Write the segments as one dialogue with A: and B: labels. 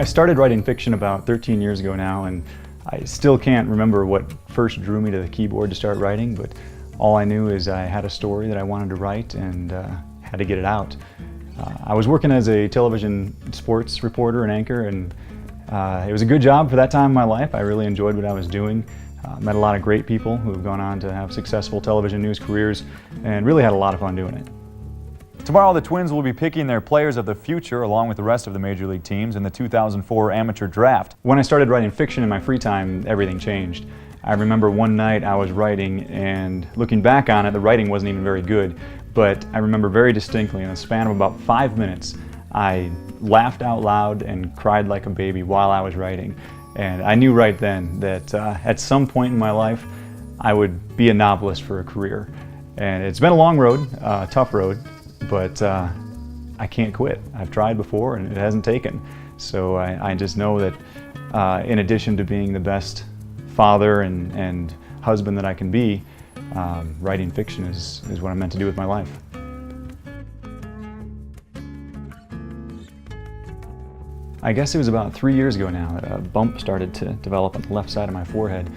A: I started writing fiction about 13 years ago now, and I still can't remember what first drew me to the keyboard to start writing, but all I knew is I had a story that I wanted to write and had to get it out. I was working as a television sports reporter and anchor, and it was a good job for that time in my life. I really enjoyed what I was doing. Met a lot of great people who have gone on to have successful television news careers, and really had a lot of fun doing it.
B: Tomorrow, the Twins will be picking their players of the future along with the rest of the Major League teams in the 2004 amateur draft.
A: When I started writing fiction in my free time, everything changed. I remember one night I was writing, and looking back on it, the writing wasn't even very good, but I remember very distinctly in a span of about 5 minutes, I laughed out loud and cried like a baby while I was writing. And I knew right then that at some point in my life, I would be a novelist for a career. And it's been a long road, a tough road, but I can't quit. I've tried before and it hasn't taken. So I just know that in addition to being the best father and husband that I can be, writing fiction is what I'm meant to do with my life. I guess it was about 3 years ago now that a bump started to develop on the left side of my forehead,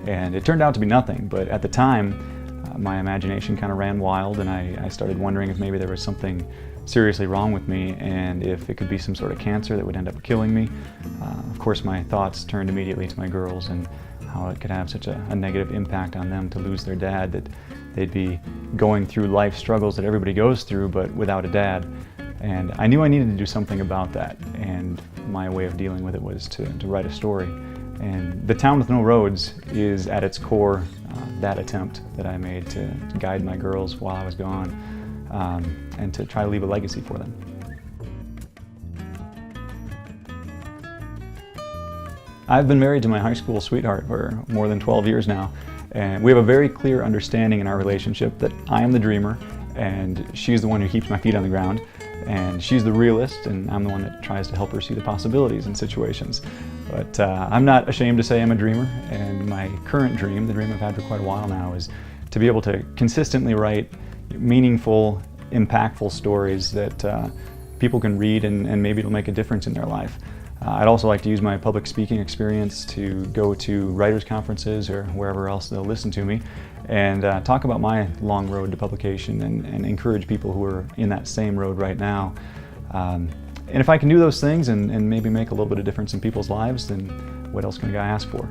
A: and it turned out to be nothing, but at the time my imagination kind of ran wild, and I started wondering if maybe there was something seriously wrong with me and if it could be some sort of cancer that would end up killing me. Of course, my thoughts turned immediately to my girls and how it could have such a negative impact on them to lose their dad, that they'd be going through life struggles that everybody goes through but without a dad. And I knew I needed to do something about that, and my way of dealing with it was to write a story. And The Town with No Roads is at its core that attempt that I made to guide my girls while I was gone, and to try to leave a legacy for them. I've been married to my high school sweetheart for more than 12 years now, and we have a very clear understanding in our relationship that I am the dreamer and she's the one who keeps my feet on the ground, and she's the realist and I'm the one that tries to help her see the possibilities in situations. But I'm not ashamed to say I'm a dreamer, and my current dream, the dream I've had for quite a while now, is to be able to consistently write meaningful, impactful stories that people can read and maybe it'll make a difference in their life. I'd also like to use my public speaking experience to go to writers' conferences or wherever else they'll listen to me and talk about my long road to publication and encourage people who are in that same road right now. And if I can do those things and maybe make a little bit of difference in people's lives, then what else can a guy ask for?